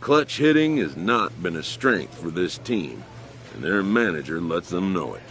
Clutch hitting has not been a strength for this team, and their manager lets them know it.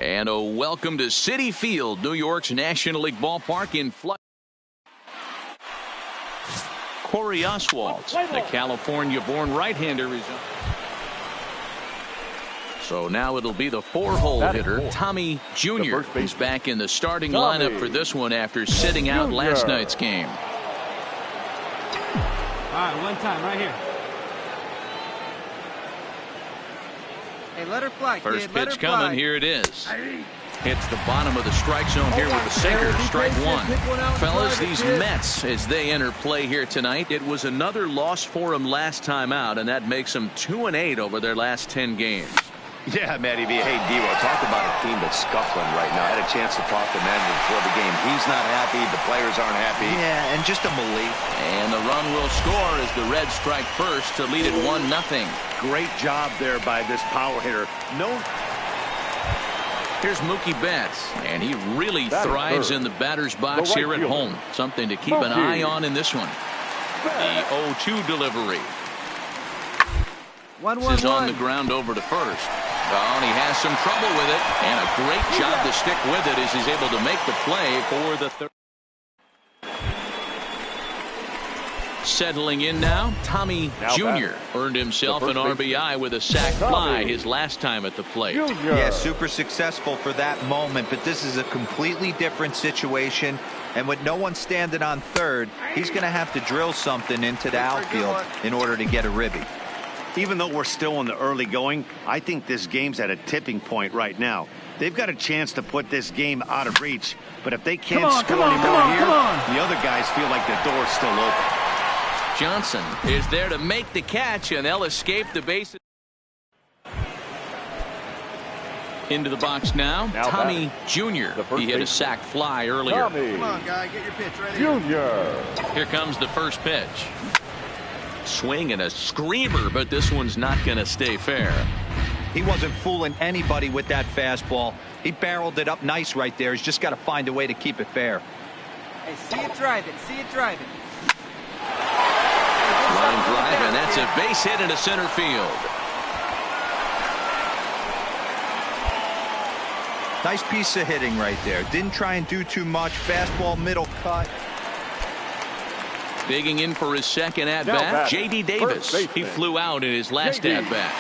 And a welcome to Citi Field, New York's National League ballpark in Flood. Corey Oswalt, the California-born right-hander, is up. So now it'll be the four-hole hitter, Tommy Jr., who's back in the starting lineup for this one after sitting out last night's game. All right, one time right here. Hey, let her fly, First kid. Let pitch her fly. coming. Here it is. Hits the bottom of the strike zone here with a sinker. Strike one. Fellas, these Mets, as they enter play here tonight, it was another loss for them last time out, and that makes them 2-8 over their last 10 games. Yeah, Matty V. Hey, Devo, talk about a team that's scuffling right now. I had a chance to talk to Manning before the game. He's not happy. The players aren't happy. Yeah, and just a Malik. And the run will score as the Reds strike first to lead it 1-0. Great job there by this power hitter. Here's Mookie Betts, and he really thrives in the batter's box here at home. Something to keep an eye on in this one. The 0-2 delivery. This is on the ground over to first. Oh, and he has some trouble with it, and a great job to stick with it as he's able to make the play for the third. Settling in now, Tommy Jr. earned himself an RBI with a sac fly his last time at the plate. Yeah, super successful for that moment, but this is a completely different situation. And with no one standing on third, he's going to have to drill something into the outfield in order to get a ribby. Even though we're still in the early going, I think this game's at a tipping point right now. They've got a chance to put this game out of reach, but if they can't score anymore here, the other guys feel like the door's still open. Johnson is there to make the catch, and they'll escape the bases. Into the box now, Tommy Jr. He hit a sac fly earlier. Come on, guy, get your pitch right here. Here comes the first pitch. Swing and a screamer, but this one's not going to stay fair. He wasn't fooling anybody with that fastball. He barreled it up nice right there. He's just got to find a way to keep it fair. Hey, see it driving. See it driving. Line drive, and that's a base hit into center field. Nice piece of hitting right there. Didn't try and do too much. Fastball, middle cut. Digging in for his second at-bat, J.D. Davis. He flew out in his last at-bat.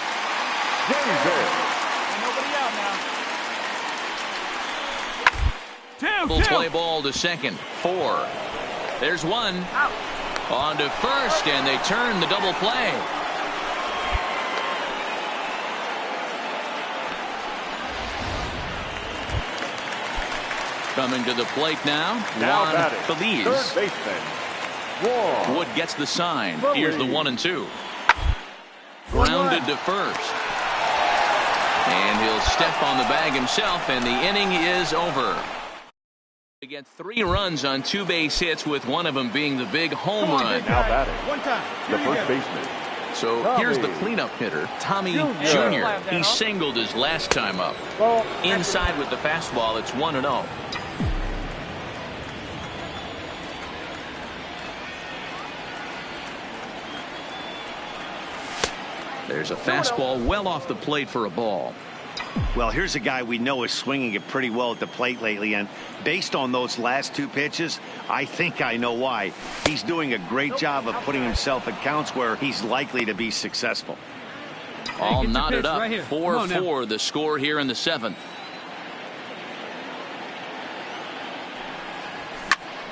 Double play ball to second. 4. There's one. Out. On to first, and they turn the double play. Coming to the plate now, Juan Feliz. Third baseman. Wood gets the sign. Here's the 1-2. Grounded to first. And he'll step on the bag himself, and the inning is over. They get 3 runs on 2 base hits, with one of them being the big home run. Now batting. One time. The first baseman. So here's the cleanup hitter, Tommy Jr. He singled his last time up. Inside with the fastball, it's 1-0. There's a fastball well off the plate for a ball. Well, here's a guy we know is swinging it pretty well at the plate lately, and based on those last 2 pitches, I think I know why. He's doing a great job of putting himself at counts where he's likely to be successful. All knotted up, 4-4 the score here in the 7th.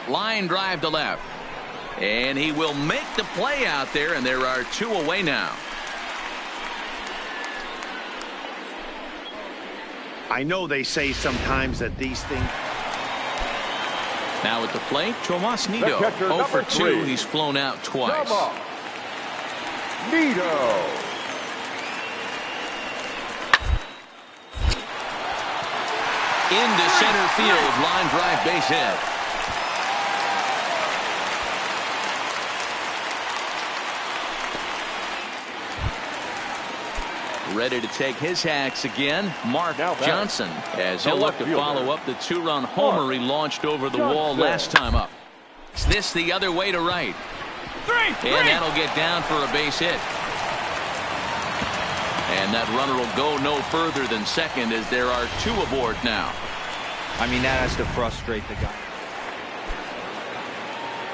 Line drive to left. And he will make the play out there, and there are 2 away now. I know they say sometimes that these things. Now at the plate, Tomas Nido. 0 for 2. He's flown out twice. Nido. Into center field. Line drive, base hit. Ready to take his hacks again, Mark Johnson, as he'll look to follow up the 2-run homer he launched over the wall last time up. Is this the other way to right? And that'll get down for a base hit. And that runner will go no further than second, as there are 2 aboard now. I mean, that has to frustrate the guy.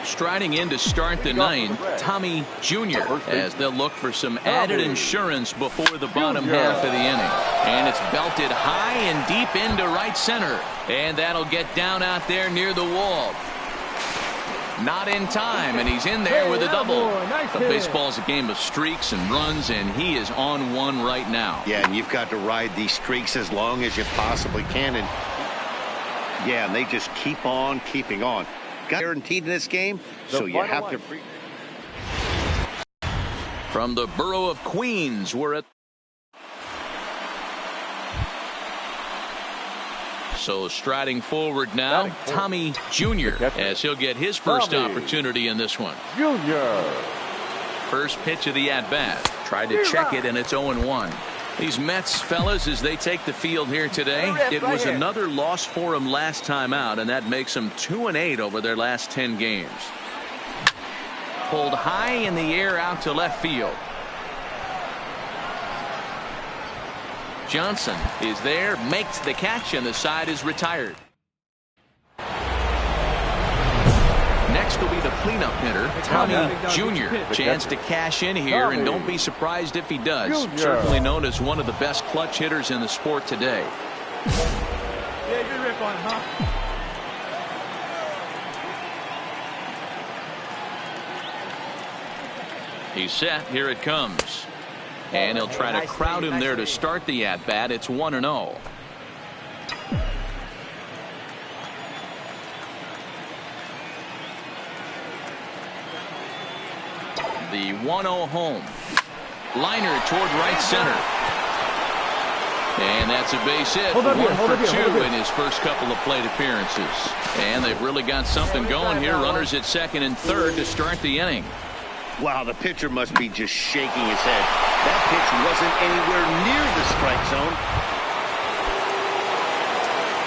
Striding in to start the 9th, Tommy Jr., as they'll look for some added insurance before the bottom half of the inning. And it's belted high and deep into right center. And that'll get down out there near the wall. Not in time, and he's in there with a double. But baseball's a game of streaks and runs, and he is on one right now. Yeah, and you've got to ride these streaks as long as you possibly can. And yeah, and they just keep on keeping on. Guaranteed in this game, so you have to. From the borough of Queens, we're at. So striding forward now, Tommy Jr., as he'll get his first opportunity in this one. Junior. First pitch of the at-bat. Tried to check it, and it's 0-1. These Mets, fellas, as they take the field here today, it was another loss for them last time out, and that makes them 2-8 over their last 10 games. Pulled high in the air out to left field. Johnson is there, makes the catch, and the side is retired. Next will be the cleanup hitter, Tommy Jr. Chance to cash in here, and don't be surprised if he does. Certainly known as one of the best clutch hitters in the sport today. Yeah, good rip on, huh? He's set. Here it comes. And he'll try to crowd him there to start the at-bat. It's 1-0. The 1-0 home. Liner toward right center. And that's a base hit. 1 for 2 in his first couple of plate appearances. And they've really got something going here. Runners at second and third to start the inning. Wow, the pitcher must be just shaking his head. That pitch wasn't anywhere near the strike zone.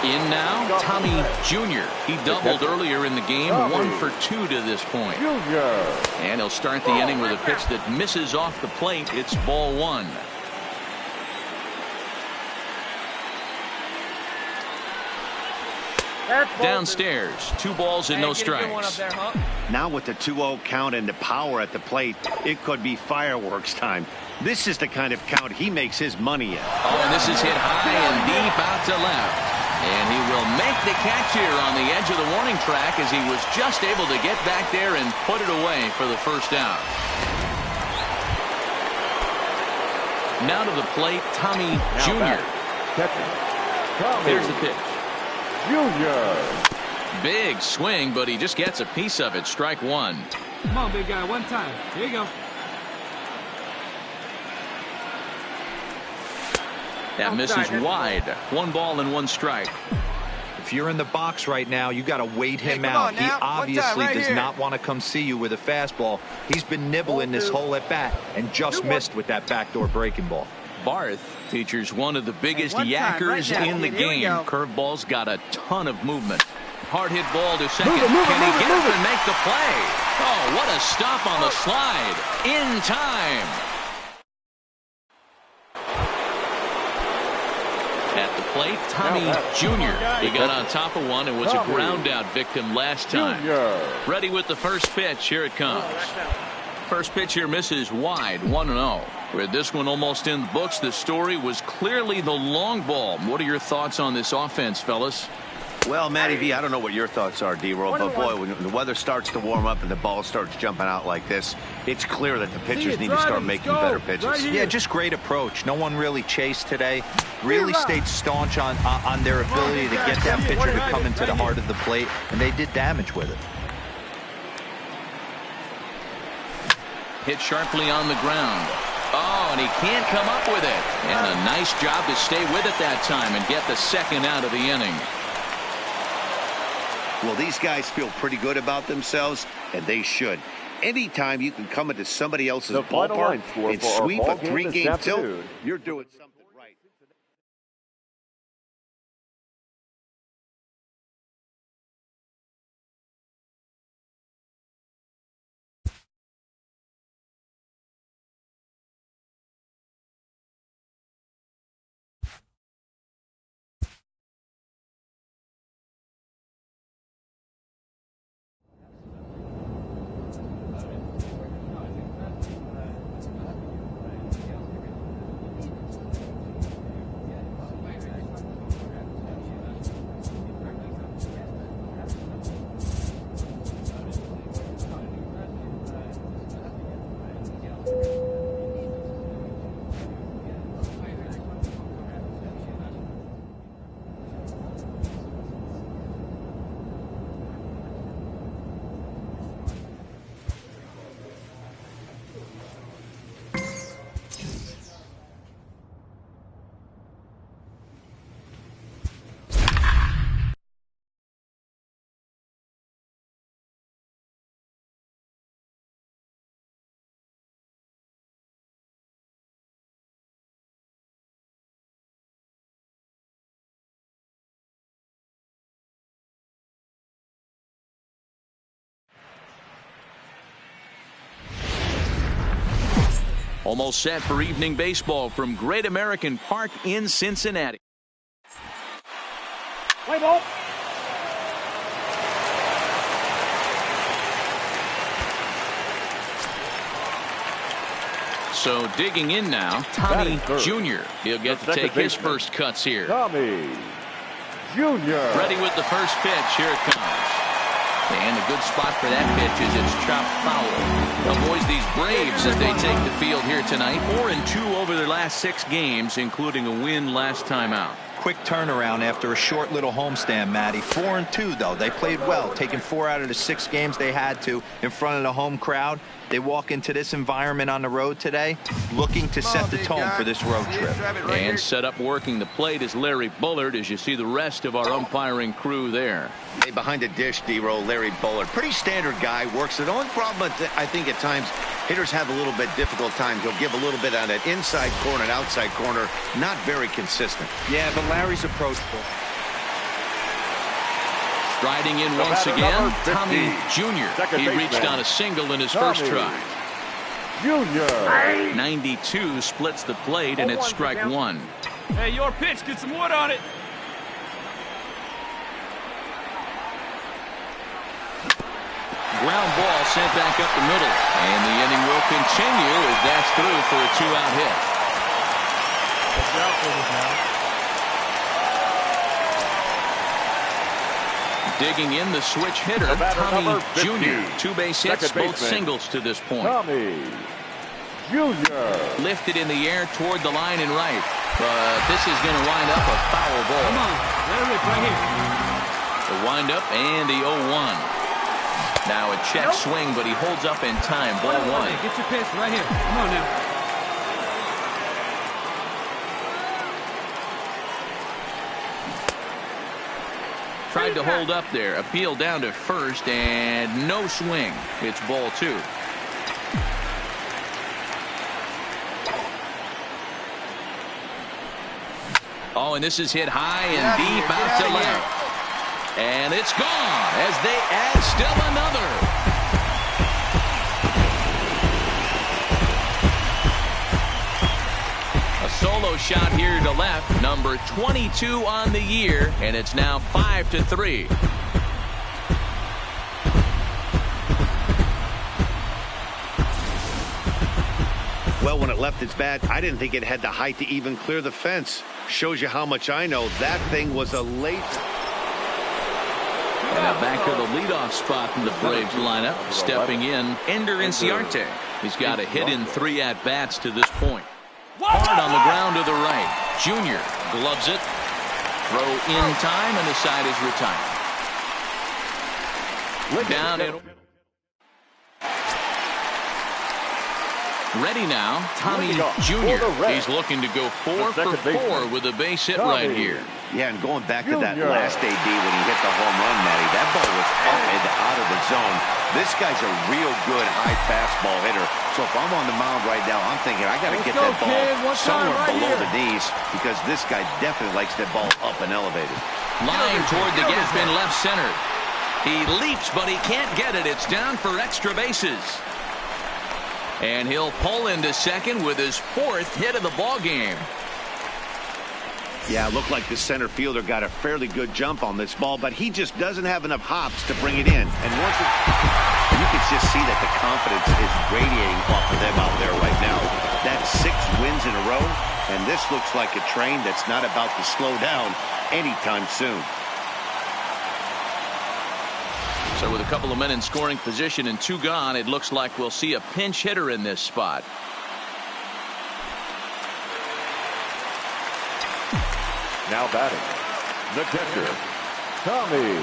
In now, Tommy Jr. He doubled earlier in the game, 1 for 2 to this point. And he'll start the inning with a pitch that misses off the plate. It's ball 1. Downstairs, 2 balls and no strikes. Now with the 2-0 count and the power at the plate, it could be fireworks time. This is the kind of count he makes his money in. Oh, and this is hit high and deep out to left. And he will make the catch here on the edge of the warning track, as he was just able to get back there and put it away for the first out. Now to the plate, Tommy Jr. Here's the pitch. Junior. Big swing, but he just gets a piece of it. Strike 1. Come on, big guy, one time. Here you go. That misses wide. 1 ball and 1 strike. If you're in the box right now, you got to wait him out. He obviously does not want to come see you with a fastball. He's been nibbling this whole at bat and just missed with that backdoor breaking ball. Barth features one of the biggest yackers in the game. Curveball's got a ton of movement. Hard hit ball to second. Can he get up and make the play? Oh, what a stop on the slide. In time. At the plate, Tommy Jr. He got on top of one and was a ground out victim last time. Ready with the first pitch. Here it comes. First pitch here misses wide, 1-0. With this one almost in the books, the story was clearly the long ball. What are your thoughts on this offense, fellas? Well, Matty V, I don't know what your thoughts are, D-Roll, but boy, when the weather starts to warm up and the ball starts jumping out like this, it's clear that the pitchers need to start making better pitches. Yeah, just great approach. No one really chased today. Really stayed staunch on their ability to get that pitcher to come into the heart of the plate, and they did damage with it. Hit sharply on the ground. Oh, and he can't come up with it. And a nice job to stay with it that time and get the second out of the inning. Well, these guys feel pretty good about themselves, and they should. Anytime you can come into somebody else's ballpark and sweep a 3-game tilt, you're doing something right. Almost set for evening baseball from Great American Park in Cincinnati. Play ball. So digging in now, Tommy Jr. He'll get to take his first cuts here. Tommy Jr. Ready with the first pitch. Here it comes. And a good spot for that pitch is it's chopped foul. Avoids these Braves as they take the field here tonight. 4-2 over their last 6 games, including a win last time out. Quick turnaround after a short little homestand, Matty. 4-2, though. They played well, taking 4 out of the 6 games they had to in front of the home crowd. They walk into this environment on the road today looking to set the tone for this road trip. And set up working the plate is Larry Bullard as you see the rest of our umpiring crew there. Hey, behind the dish, D-Roll, Larry Bullard. Pretty standard guy, works it. The only problem, I think, at times, hitters have a little bit difficult time. He'll give a little bit on that inside corner and outside corner. Not very consistent. Yeah, but Larry's approachable. Striding in once again, Tommy Jr. He reached on a single in his first try. Jr. 92 splits the plate, and it's strike 1. Hey, your pitch. Get some wood on it. Ground ball sent back up the middle. And the inning will continue as that's through for a 2-out hit. Digging in the switch hitter, Tommy Jr. 2 base hits, both singles to this point. Tommy Jr. Lifted in the air toward the line and right. But this is going to wind up a foul ball. Come on. Let it rip right here. The wind up and the 0-1. Now a check swing, but he holds up in time. Ball 1. Get your pitch right here. Come on now. Tried to hold up there. Appeal down to first and no swing. It's ball 2. Oh, and this is hit high and deep out to left. And it's gone as they add still another. A solo shot here to left, number 22 on the year, and it's now 5-3. Well, when it left its bat, I didn't think it had the height to even clear the fence. Shows you how much I know. That thing was a late... And now back to the leadoff spot in the Braves lineup. Stepping in, Ender Inciarte. He's got a hit in 3 at-bats to this point. Hard on the ground to the right. Junior gloves it. Throw in time, and the side is retired. Down and ready now, Tommy Jr. He's looking to go 4 for 4 with a base hit right here. Yeah, and going back to that last AD when he hit the home run, Matty, that ball was up and out of the zone. This guy's a real good high fastball hitter. So if I'm on the mound right now, I'm thinking I got to get that ball somewhere below the knees because this guy definitely likes that ball up and elevated. Line toward the gap in left center. He leaps, but he can't get it. It's down for extra bases. And he'll pull into second with his 4th hit of the ball game. Yeah, it looked like the center fielder got a fairly good jump on this ball, but he just doesn't have enough hops to bring it in. And once you can just see that the confidence is radiating off of them out there right now. That's 6 wins in a row, and this looks like a train that's not about to slow down anytime soon. So with a couple of men in scoring position and 2 gone, it looks like we'll see a pinch hitter in this spot. Now batting, the catcher, Tommy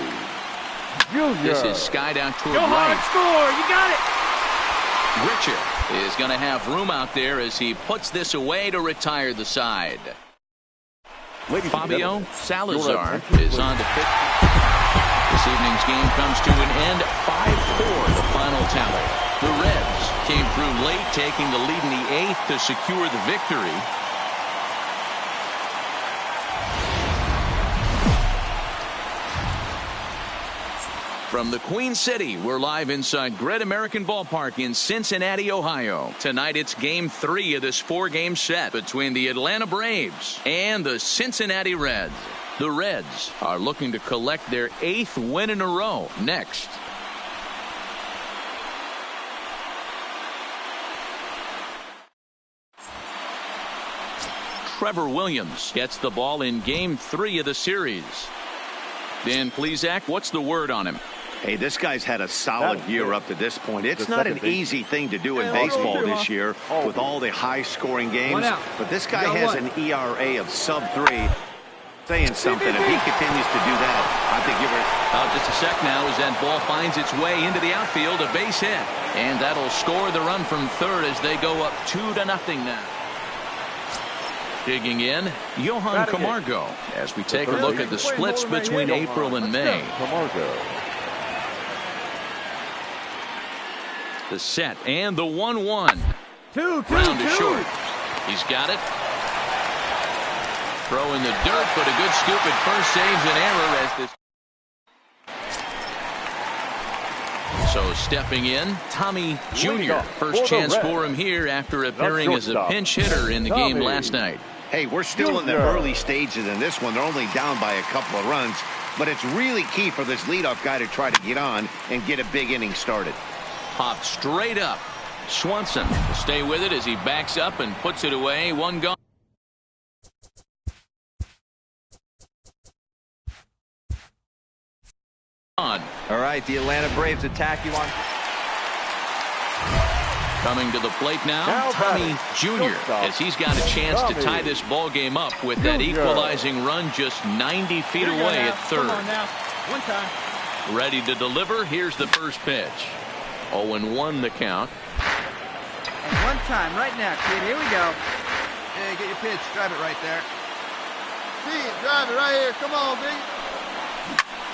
Jr. This is skied out toward Go hard, right. score. You got it. Richard is going to have room out there as he puts this away to retire the side. Fabio Salazar is on to pitch. This evening's game comes to an end, 5-4 the final tally. The Reds came through late, taking the lead in the 8th to secure the victory. From the Queen City, we're live inside Great American Ballpark in Cincinnati, Ohio. Tonight it's Game 3 of this 4-game set between the Atlanta Braves and the Cincinnati Reds. The Reds are looking to collect their 8th win in a row next. Trevor Williams gets the ball in Game 3 of the series. Dan Plesac, what's the word on him? Hey, this guy's had a solid year up to this point. It's not an easy thing to do in baseball this year with all the high-scoring games, but this guy has an ERA of sub-3. Saying something. If he continues to do that, I think you're right. Just a sec now as that ball finds its way into the outfield, a base hit. And that'll score the run from third as they go up 2-0 now. Digging in, Johan Camargo, as we take a look at the splits between April and May. The set and the 1-1. Ground to short. He's got it. Throw in the dirt, but a good scoop at first saves an error as this. So stepping in, Tommy Jr. First chance for him here after appearing as a pinch hitter in the game last night. Hey, we're still in the early stages in this one. They're only down by a couple of runs, but it's really key for this leadoff guy to try to get on and get a big inning started. Popped straight up. Swanson will stay with it as he backs up and puts it away. 1 gone. All right, the Atlanta Braves attack you on. Coming to the plate now, Tommy Jr. as he's got a chance to tie this ball game up with that equalizing run just 90 feet away at third. Come on now. 1 time. Ready to deliver. Here's the first pitch. 0-1 the count. And 1 time right now, kid. Here we go. Hey, get your pitch. Drive it right there. See it. Drive it right here. Come on, big.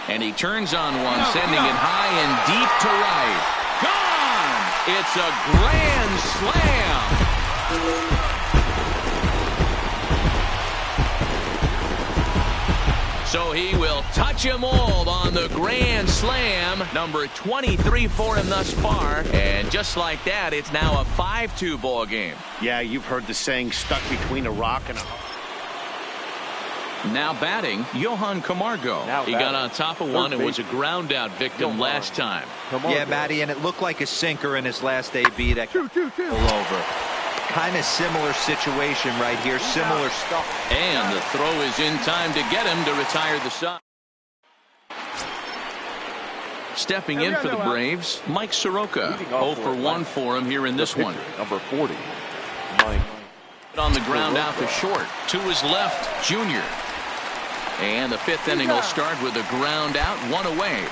And he turns on one, sending it high and deep to right. Gone! It's a grand slam. So he will touch them all on the grand slam. Number 23 for him thus far. And just like that, it's now a 5-2 ball game. Yeah, you've heard the saying, stuck between a rock and a... Now batting, Johan Camargo. He got on top of one and was a ground out victim last time. Yeah, Matty, and it looked like a sinker in his last AB that pulled over. Kind of similar situation right here, similar stuff. And the throw is in time to get him to retire the side. Stepping in for the Braves, Mike Soroka. 0 for 1 for him here in this one. Number 40, Mike. On the ground out to short. To his left, Junior. And the fifth inning will start with a ground out, 1 away.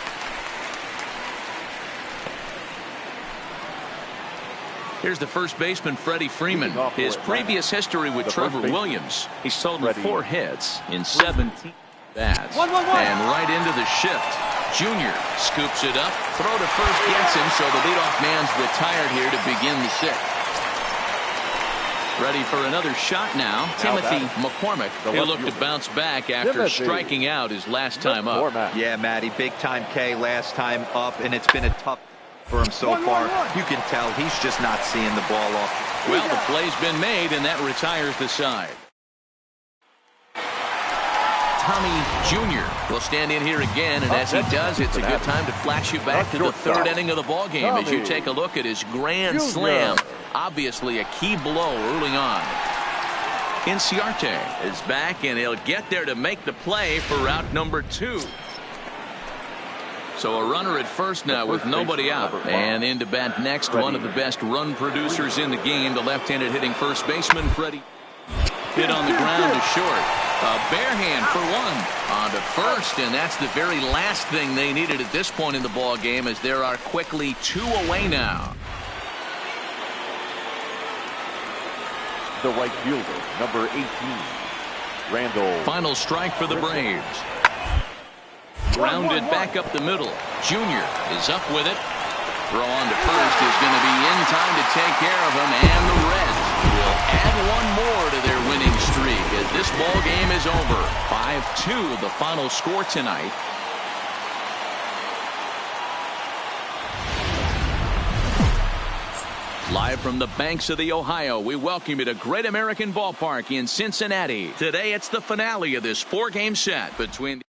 Here's the first baseman, Freddie Freeman. His previous history with Trevor Williams. He's sold 4 hits in 17 bats. And right into the shift. Junior scoops it up. Throw to first gets him, so the leadoff man's retired here to begin the 6th. Ready for another shot now. Timothy McCormick. He'll look to bounce back after striking out his last time up. Yeah, Matty, big time K last time up, and it's been a tough for him so far. You can tell he's just not seeing the ball off. Well, the play's been made, and that retires the side. Tommy Jr. will stand in here again, and as he does, it's a good time to flash you back to the 3rd inning of the ball game as you take a look at his grand slam. Obviously a key blow early on. Inciarte is back, and he'll get there to make the play for route number 2. So a runner at first now with nobody out. And in to bat next, one of the best run producers in the game, the left-handed hitting first baseman, Freddie. Hit on the ground to short. A bare hand for 1 on to first, and that's the very last thing they needed at this point in the ball game, as there are quickly 2 away now. The right fielder, number 18, Randall. Final strike for the Braves. Grounded back up the middle. Junior is up with it. Throw on to first is going to be in time to take care of him, and the Reds will add 1 more to their winning streak as this ball game is over. 5-2 the final score tonight. Live from the banks of the Ohio, we welcome you to Great American Ballpark in Cincinnati. Today it's the finale of this 4-game set between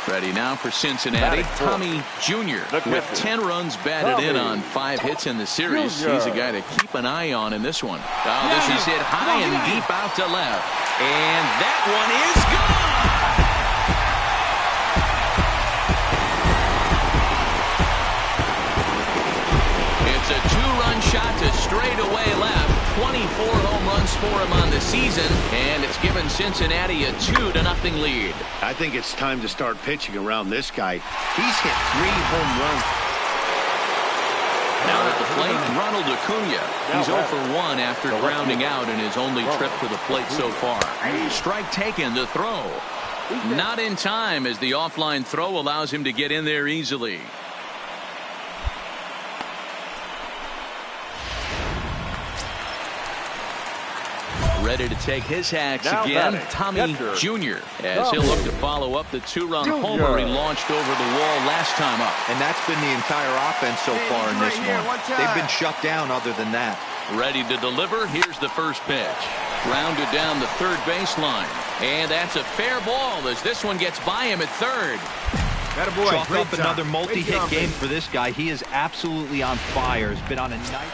ready now for Cincinnati. Tommy Jr. with 10 runs batted in on 5 hits in the series. He's a guy to keep an eye on in this one. Oh, this is hit high and deep out to left. And that one is gone! It's a 2-run shot to straightaway left. 24 home runs for him on the season, and it's given Cincinnati a 2-0 lead. I think it's time to start pitching around this guy. He's hit 3 home runs. Now at the plate, Ronald Acuna. He's 0 for 1 after grounding out in his only trip to the plate so far. Strike taken, the throw. Not in time, as the offline throw allows him to get in there easily. Ready to take his hacks again, Tommy Jr. as he'll look to follow up the 2-run homer he launched over the wall last time up. And that's been the entire offense so far in this one. They've been shut down other than that. Ready to deliver. Here's the first pitch. Grounded down the 3rd baseline. And that's a fair ball as this one gets by him at 3rd. Chalk up another multi-hit game for this guy. He is absolutely on fire. He's been on a nice...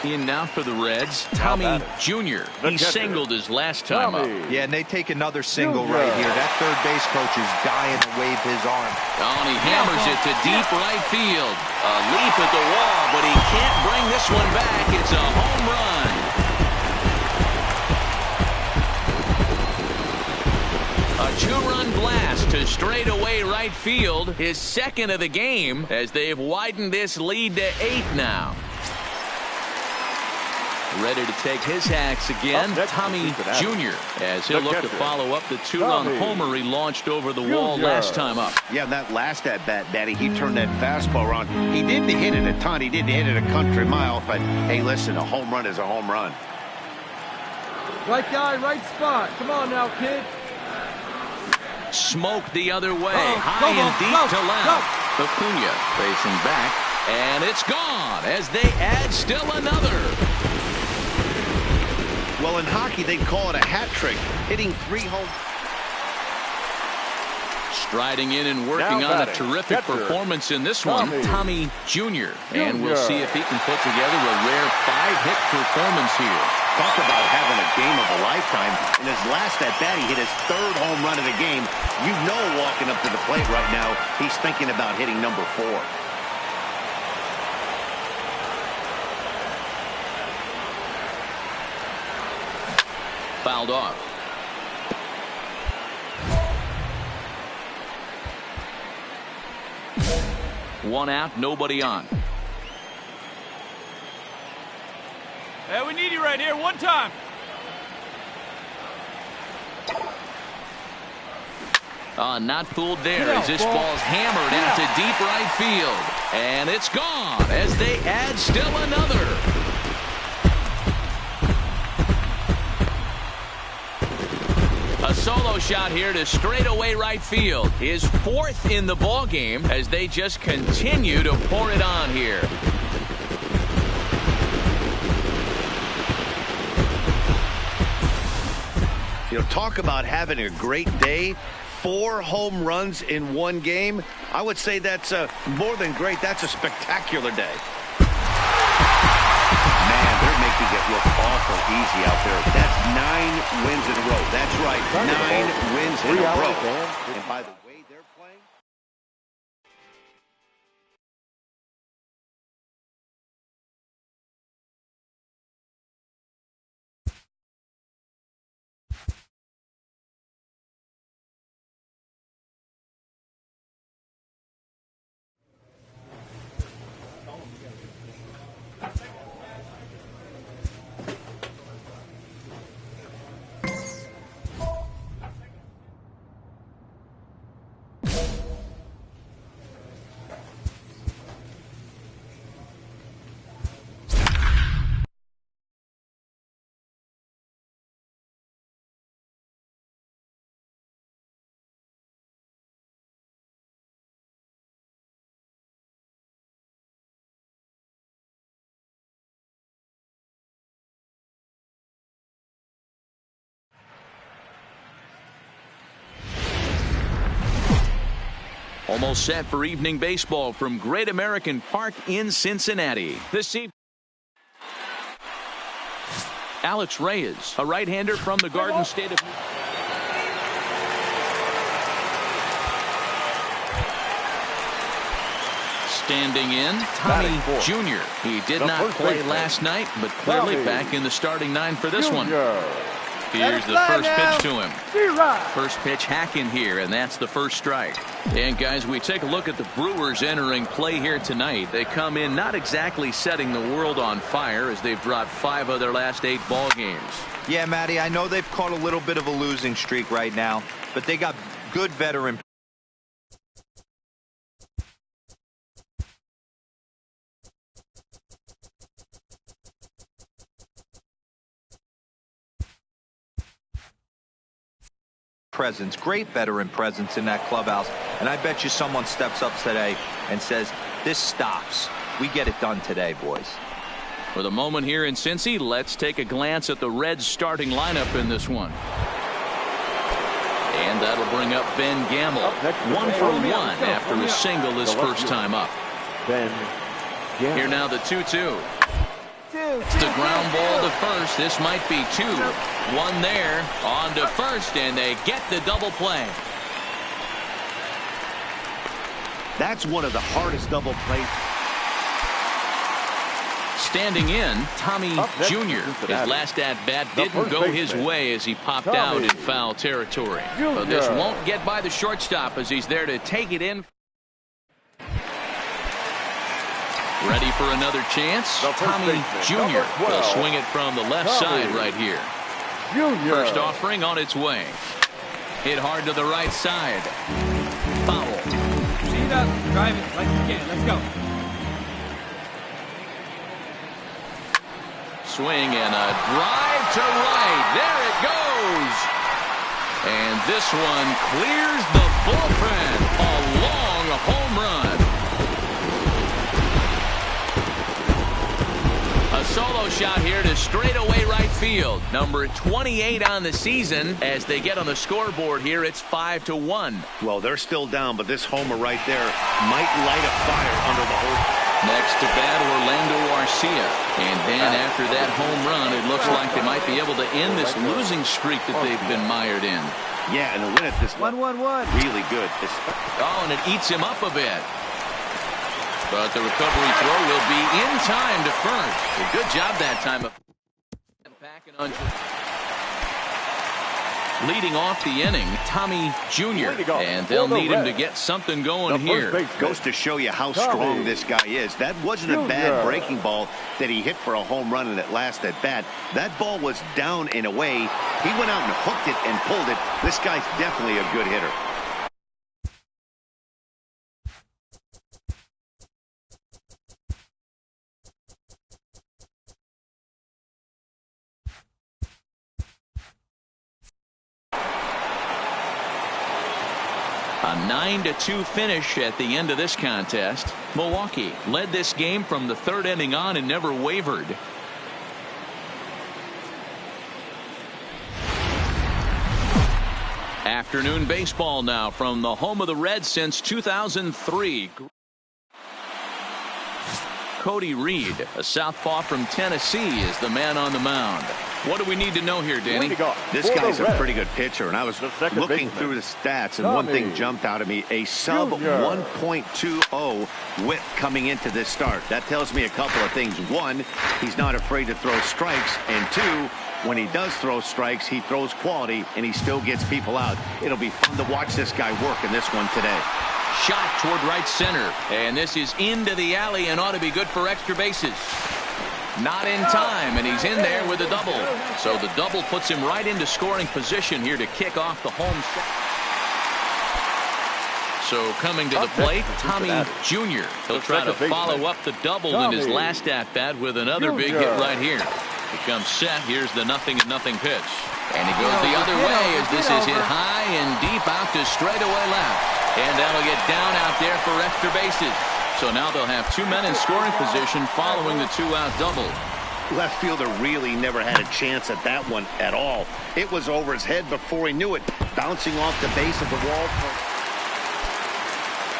In now for the Reds, Tommy Jr. He singled his last time up. Yeah, and they take another single right here. That third base coach is dying to wave his arm. Oh, and he hammers it to deep right field. A leap at the wall, but he can't bring this one back. It's a home run. A 2-run blast to straightaway right field. His 2nd of the game as they've widened this lead to 8 now. Ready to take his hacks again, Tommy Jr. as he'll look to follow up the 2-run homer he launched over the wall last time up. Yeah, that last at-bat, Daddy, he turned that fastball around. He didn't hit it a ton. He didn't hit it a country mile. But, hey, listen, a home run is a home run. Right guy, right spot. Come on now, kid. Smoked the other way. High and deep to left. Acuna facing back. And it's gone as they add still another. Well, in hockey, they'd call it a hat trick, hitting 3 home. Striding in and working on a terrific performance in this one, Tommy Jr. And we'll see if he can put together a rare 5-hit performance here. Talk about having a game of a a lifetime. In his last at-bat, he hit his 3rd home run of the game. You know, walking up to the plate right now, he's thinking about hitting number 4. Fouled off. One out, nobody on. Hey, we need you right here. One time. Not fooled there as this ball's hammered out to deep right field. And it's gone as they add still another. A solo shot here to straightaway right field. His 4th in the ball game as they just continue to pour it on here. You know, talk about having a great day. 4 home runs in one game. I would say that's more than great. That's a spectacular day. Man, they're making it look awful easy out there. That's 9 wins in a row. That's right, 9 wins in a row. And by the way they're playing. Almost set for evening baseball from Great American Park in Cincinnati. This evening, Alex Reyes, a right-hander from the Garden State of... Standing in, Tommy Jr. He did not play last night, but clearly back in the starting 9 for this one. Here's the first pitch to him. First pitch hacking here, and that's the first strike. And guys, we take a look at the Brewers entering play here tonight. They come in not exactly setting the world on fire as they've dropped 5 of their last 8 ball games. Yeah, Matty, I know they've caught a little bit of a losing streak right now, but they got good veteran presence, great veteran presence in that clubhouse, and I bet you someone steps up today and says, this stops. We get it done today, boys. For the moment here in Cincy, let's take a glance at the Reds starting lineup in this one. And that'll bring up Ben Gamble. 1 for 1 after a single his first time up. Here now the 2-2. It's the ground ball to first. This might be 2. 1 there on to first, and they get the double play. That's one of the hardest double plays. Standing in, Tommy Jr. His last at-bat didn't go his way as he popped out in foul territory. But this won't get by the shortstop as he's there to take it in. Ready for another chance. Tommy Jr. will swing it from the left side right here. First offering on its way. Hit hard to the right side. Foul. See it up. Drive it like you can. Let's go. Swing and a drive to right. There it goes. And this one clears the bullpen. A long home run. A solo shot here to straightaway right field. Number 28 on the season. As they get on the scoreboard here, it's 5-1. Well, they're still down, but this homer right there might light a fire under the whole. Next to bat, Orlando Arcia. And Dan, after that home run, it looks like they might be able to end this losing streak that they've been mired in. Yeah, and the win at this 1-1-1. really good. Oh, and it eats him up a bit. But the recovery throw will be in time to first. A good job that time of packing on. Leading off the inning, Tommy Jr. And they'll need him to get something going here. Goes to show you how strong this guy is. That wasn't a bad breaking ball that he hit for a home run in that last at bat. That ball was down and away. He went out and hooked it and pulled it. This guy's definitely a good hitter. A 9-2 finish at the end of this contest. Milwaukee led this game from the third inning on and never wavered. Afternoon baseball now from the home of the Reds since 2003. Cody Reed, a southpaw from Tennessee, is the man on the mound. What do we need to know here, Danny? This guy's a pretty good pitcher, and I was looking through the stats, and one thing jumped out at me: a sub 1.20 whip coming into this start. That tells me a couple of things. One, he's not afraid to throw strikes, and two, when he does throw strikes, he throws quality, and he still gets people out. It'll be fun to watch this guy work in this one today. Shot toward right center, and this is into the alley and ought to be good for extra bases. Not in time, and he's in there with a double. So the double puts him right into scoring position here to kick off the home stretch. So coming to the plate, Tommy Jr. He'll try to follow up the double in his last at-bat with another big hit right here. He comes set. Here's the 0-0 pitch. And he goes the other way as this is hit high and deep out to straightaway left. And that'll get down out there for extra bases. So now they'll have two men in scoring position following the two-out double. Left fielder really never had a chance at that one at all. It was over his head before he knew it, bouncing off the base of the wall.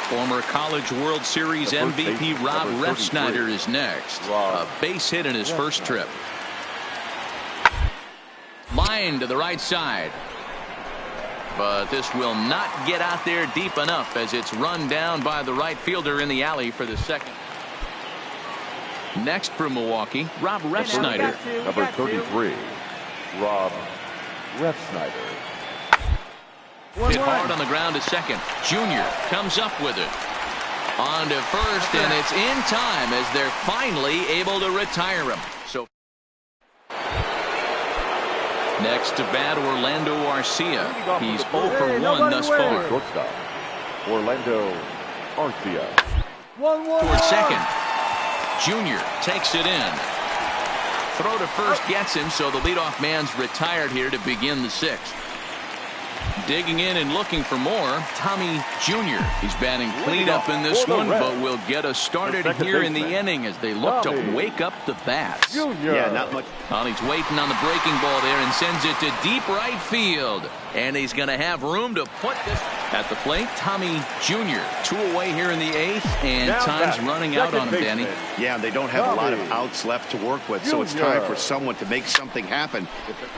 Former College World Series MVP Rob Refsnyder is next. A base hit in his first trip. Line to the right side. But this will not get out there deep enough as it's run down by the right fielder in the alley for the second. Next for Milwaukee, Rob Refsnyder. Number 33, Rob Refsnyder. Hit hard on the ground to second. Junior comes up with it. On to first, and it's in time as they're finally able to retire him. So next to bat, Orlando Arcia. He's 0 for 1 thus far. Shortstop, Orlando Arcia. Toward second. Junior takes it in. Throw to first gets him, so the leadoff man's retired here to begin the sixth. Digging in and looking for more, Tommy Jr. He's batting cleanup in this one, but will get us started here in the inning as they look to wake up the bats. Yeah, not much. Well, he's waiting on the breaking ball there and sends it to deep right field. And he's going to have room to put this at the plate. Tommy Jr. 2 away here in the 8th, and time's running out on him, Danny. Yeah, they don't have a lot of outs left to work with, so it's time for someone to make something happen.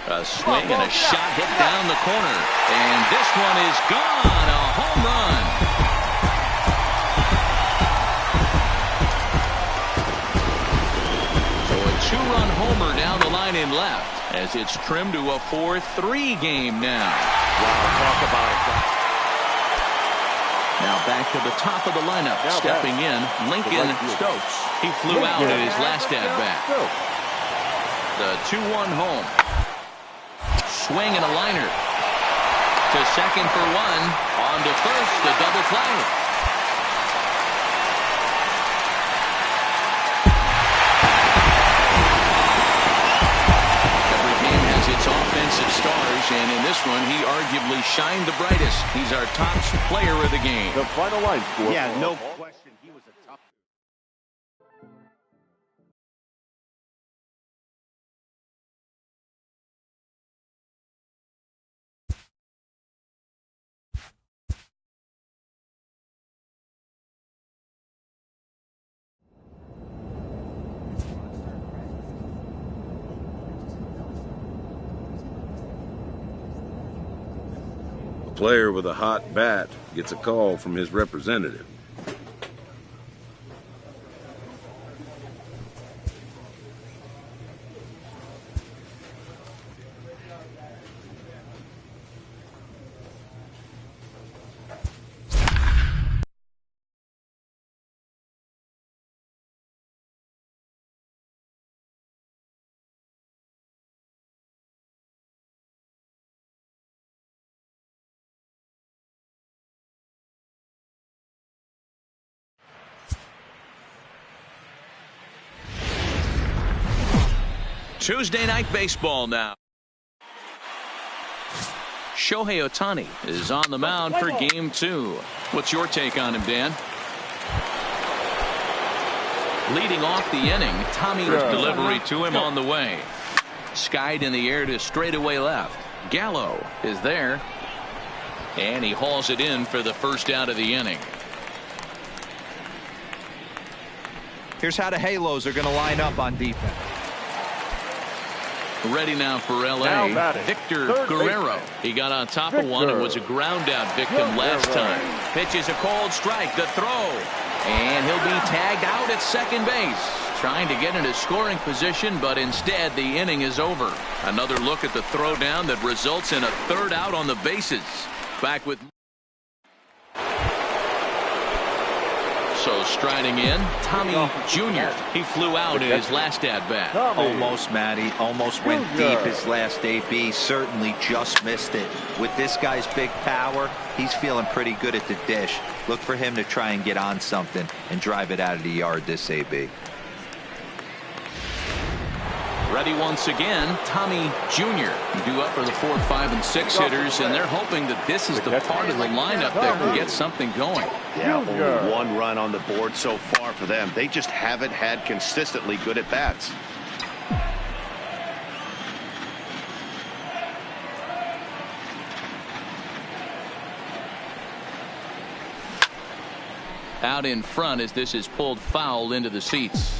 A swing and a shot hit down the corner. And this one is gone. A home run. So a 2-run homer down the line in left as it's trimmed to a 4-3 game now. Wow, talk about it. Now back to the top of the lineup. Stepping in, Lincoln Stokes. He flew out in his last at-bat. The 2-1 home. Swing and a liner. To second for 1. On to first, the double play. Every game has its offensive stars, and in this one, he arguably shined the brightest. He's our top player of the game. The final line score. Yeah, no question. He was a tough. player with a hot bat gets a call from his representative. Tuesday night baseball now. Shohei Ohtani is on the mound for game 2. What's your take on him, Dan? Leading off the inning, Tommy's delivery to him on the way. Skied in the air to straightaway left. Gallo is there. And he hauls it in for the first out of the inning. Here's how the Halos are going to line up on defense. Ready now for L.A. Victor Guerrero. He got on top of one and was a ground out victim last time. Pitches a cold strike. The throw. And he'll be tagged out at second base. Trying to get into scoring position, but instead the inning is over. Another look at the throw down that results in a third out on the bases. Back with. So striding in, Tommy Jr. He flew out in his last at-bat. Almost, Matty. Almost went deep his last AB. Certainly just missed it. With this guy's big power, he's feeling pretty good at the dish. Look for him to try and get on something and drive it out of the yard this AB. Ready once again, Tommy Jr. Due up for the 4, 5, and 6 hitters, and they're hoping that this is the part of the lineup that can get something going. Yeah, only 1 run on the board so far for them. They just haven't had consistently good at bats. Out in front as this is pulled foul into the seats.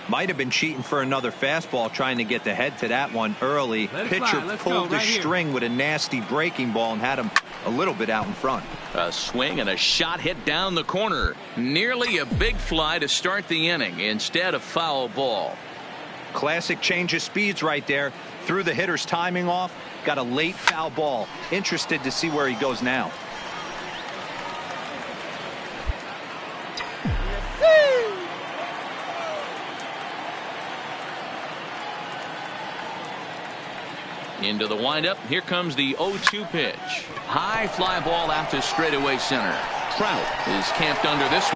Might have been cheating for another fastball, trying to get the head to that one early. Pitcher pulled the string with a nasty breaking ball and had him a little bit out in front. A swing and a shot hit down the corner. Nearly a big fly to start the inning. Instead, a foul ball. Classic change of speeds right there. Threw the hitter's timing off. Got a late foul ball. Interested to see where he goes now. Into the windup. Here comes the 0-2 pitch. High fly ball out to straightaway center. Trout is camped under this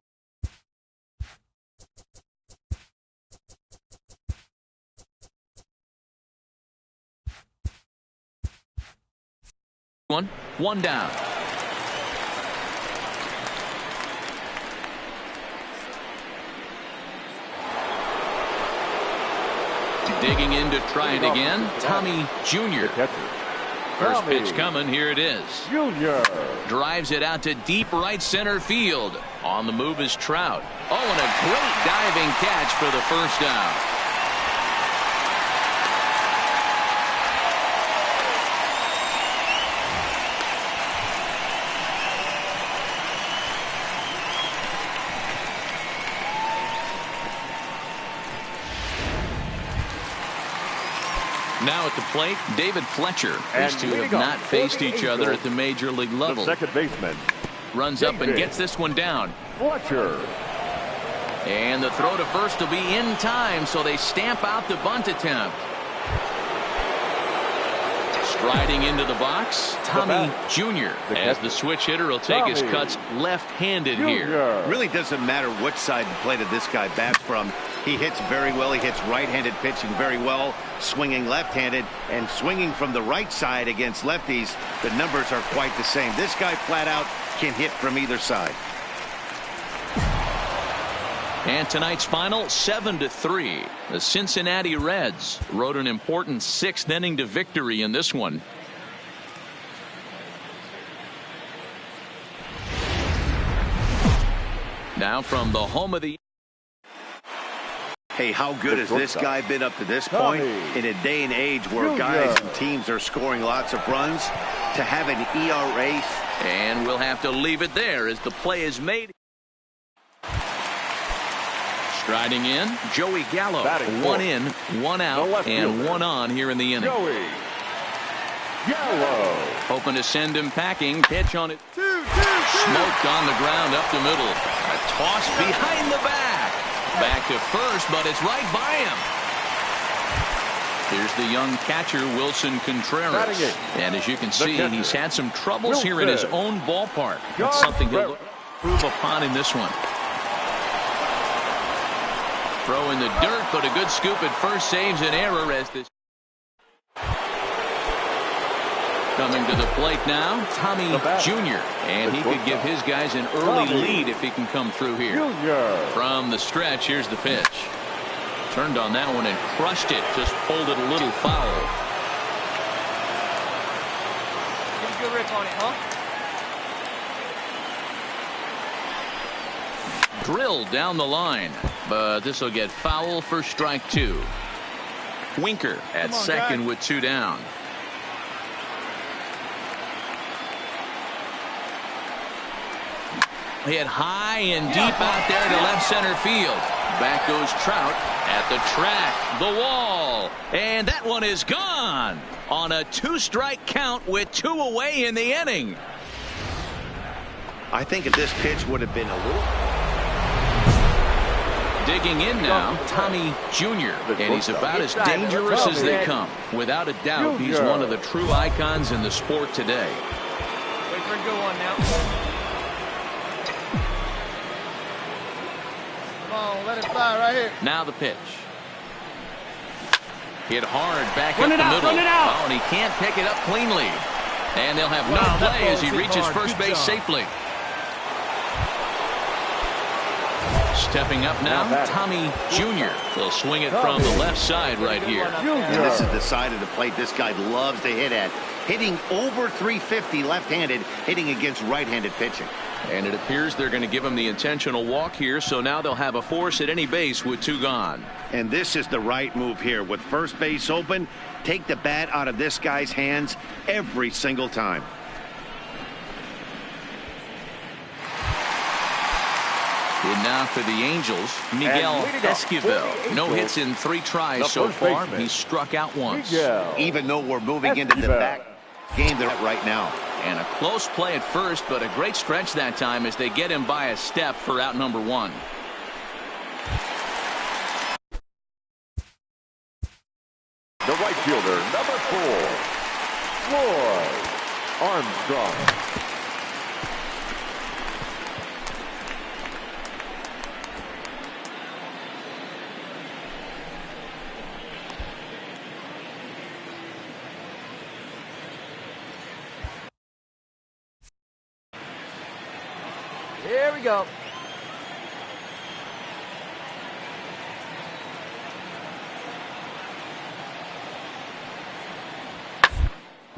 one. One down. Digging in to try it again, Tommy Jr. First pitch coming, here it is. Drives it out to deep right center field. On the move is Trout. Oh, and a great diving catch for the first out. Now at the plate, David Fletcher. These two have not faced each other at the major league level. Second baseman runs up and gets this one down. Fletcher. And the throw to first will be in time, so they stamp out the bunt attempt. Striding into the box, Tommy Jr. as the switch hitter will take his cuts left-handed here. Really doesn't matter which side of the plate this guy bats from. He hits very well. He hits right-handed pitching very well, swinging left-handed, and swinging from the right side against lefties. The numbers are quite the same. This guy flat out can hit from either side. And tonight's final, 7-3. The Cincinnati Reds rode an important 6th inning to victory in this one. Now from the home of the Hey, how good has this guy been up to this point? In a day and age where guys and teams are scoring lots of runs, to have an ERA. And we'll have to leave it there as the play is made. Striding in, Joey Gallo. One in, one out, and one on here in the inning. Joey Gallo. Hoping to send him packing. Pitch on it. Smoked on the ground up the middle. A toss behind the back. Back to first, but it's right by him. Here's the young catcher, Wilson Contreras. And as you can see, he's had some troubles here in his own ballpark. That's something he'll improve upon in this one. Throw in the dirt, but a good scoop at first saves an error as this. Coming to the plate now, Tommy Jr. And he could give his guys an early lead if he can come through here. From the stretch, here's the pitch. Turned on that one and crushed it. Just pulled it a little foul. Get a good rip on it, huh? Drilled down the line, but this will get foul for strike two. Winker at second with two down. Hit high and deep out there to left center field. Back goes Trout at the track, the wall, and that one is gone on a two-strike count with two away in the inning. I think if this pitch would have been a little. Digging in now, Tommy Jr. And he's about as dangerous as they come. Without a doubt, he's one of the true icons in the sport today. Wait for a good one now. Come on, let it fly right here. Now the pitch. Hit hard back up the middle. Oh, and he can't pick it up cleanly. And they'll have no play as he reaches first base safely. Stepping up now, Tommy Jr. He'll swing it from the left side right here. And this is the side of the plate this guy loves to hit at. Hitting over 350 left-handed, hitting against right-handed pitching. And it appears they're going to give him the intentional walk here, so now they'll have a force at any base with two gone. And this is the right move here. With first base open, take the bat out of this guy's hands every single time. And now for the Angels, Miguel Esquivel. No hits in 3 tries so far. He's struck out once. Even though we're moving into the back game they're at right now. And a close play at first, but a great stretch that time as they get him by a step for out number 1. The right fielder, number 4, Floyd Armstrong. Here we go.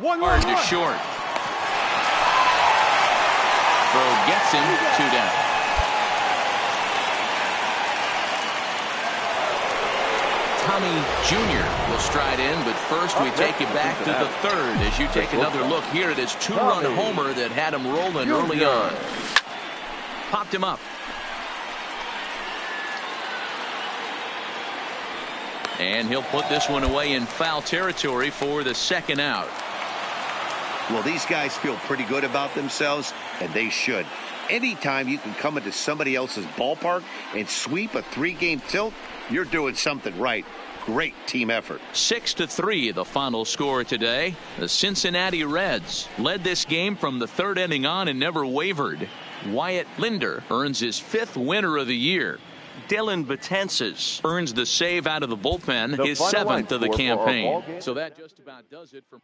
Hard to short. Throw gets him 2 down. Tommy Jr. will stride in, but first we take you back to the 3rd as you take another look here at his 2-run homer that had him rolling early on. Popped him up. And he'll put this one away in foul territory for the 2nd out. Well, these guys feel pretty good about themselves, and they should. Anytime you can come into somebody else's ballpark and sweep a 3-game tilt, you're doing something right. Great team effort. 6-3 the final score today. The Cincinnati Reds led this game from the 3rd inning on and never wavered. Wyatt Linder earns his 5th winner of the year. Dylan Betances earns the save out of the bullpen, his 7th of the campaign. So that just about does it for